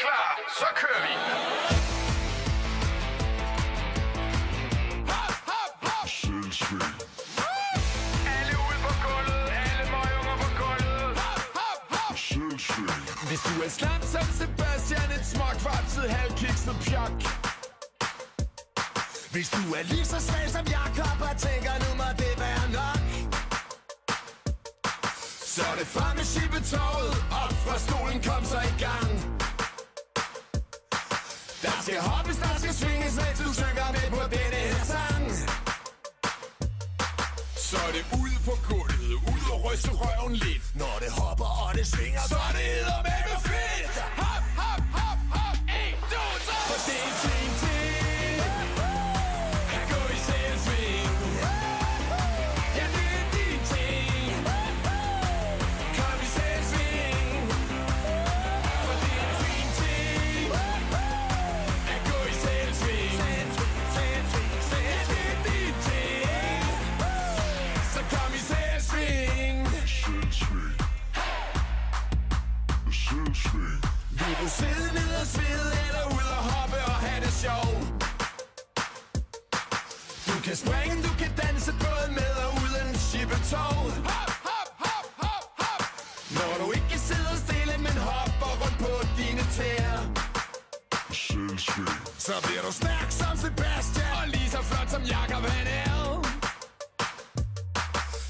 klar? Så kører vi. Alle ude på gulvet, alle møgunger på gulvet. Hvis du er slam som Sebastian, et småkvartset halvkikset pjok. Hvis du er lige så svag som Jakob og tænker, nu må det være nok, så er det frem med shippetoget, op fra stolen, kom så i gang. Der skal hoppes, der skal svinges, mens du synger med på denne her sang. Så er det ud på gulvet, ud og ryste røven lidt. Når det hopper og det svinger, så er det eddermame fedt. Hop, hop, hop, hop, 1, 2, 3. For det er ting til at gå i selvsving. Ja, det er din ting. Kom i selvsving. For det er en fin ting at gå i selvsving. Ja, det er din ting. Så kom i selvsving. Vi vil sidde ned og svede eller ud og hoppe og have det sjov. Du kan springe, du kan danse både med og uden shippetov. Hop, hop, hop, hop, hop. Når du ikke sidder stille, men hopper rundt på dine tæer, så bliver du stærk som Sebastian og lige så flot som Jakob han er.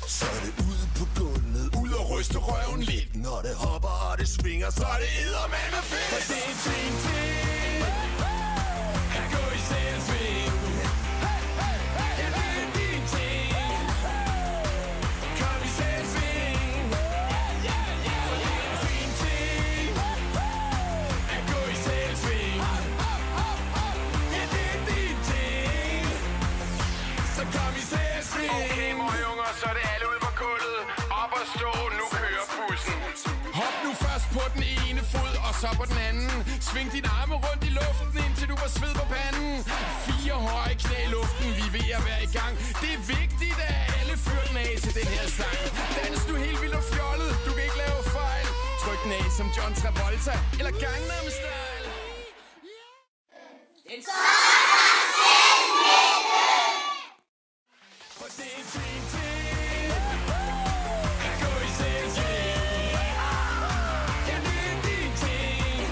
Så er det ude på gulvet, ud og ryste røven lidt. Når det hopper og det svinger, så er det eddermame fedt. For det er en fin ting at gå i selvsving. Ja, det er din ting. Kom i selvsving. For det er en fin ting at gå i selvsving. Ja, det er din ting. Så kom i selvsving. Okay, møgunger, så er det alle ude på gulvet. Op og stå, nu kører bussen. Hop nu først på den ene fod, og så på den anden. Sving dine arme rundt i luften, indtil du var sved på panden. 4 høje knæ i luften, vi er ved at være i gang. Det er vigtigt, at alle fyrer den af til den her sang. Dans du helt vildt og fjollet, du kan ikke lave fejl. Tryk den af som John Travolta, eller Gangnam Style. For det er en fin ting at gå i selvsving. Ja, det er din ting.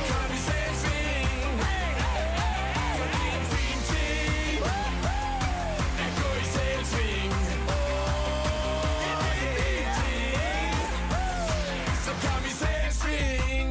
Kom i selvsving. For det er en fin ting at gå i selvsving. Ja, det er din ting. Så kom i selvsving.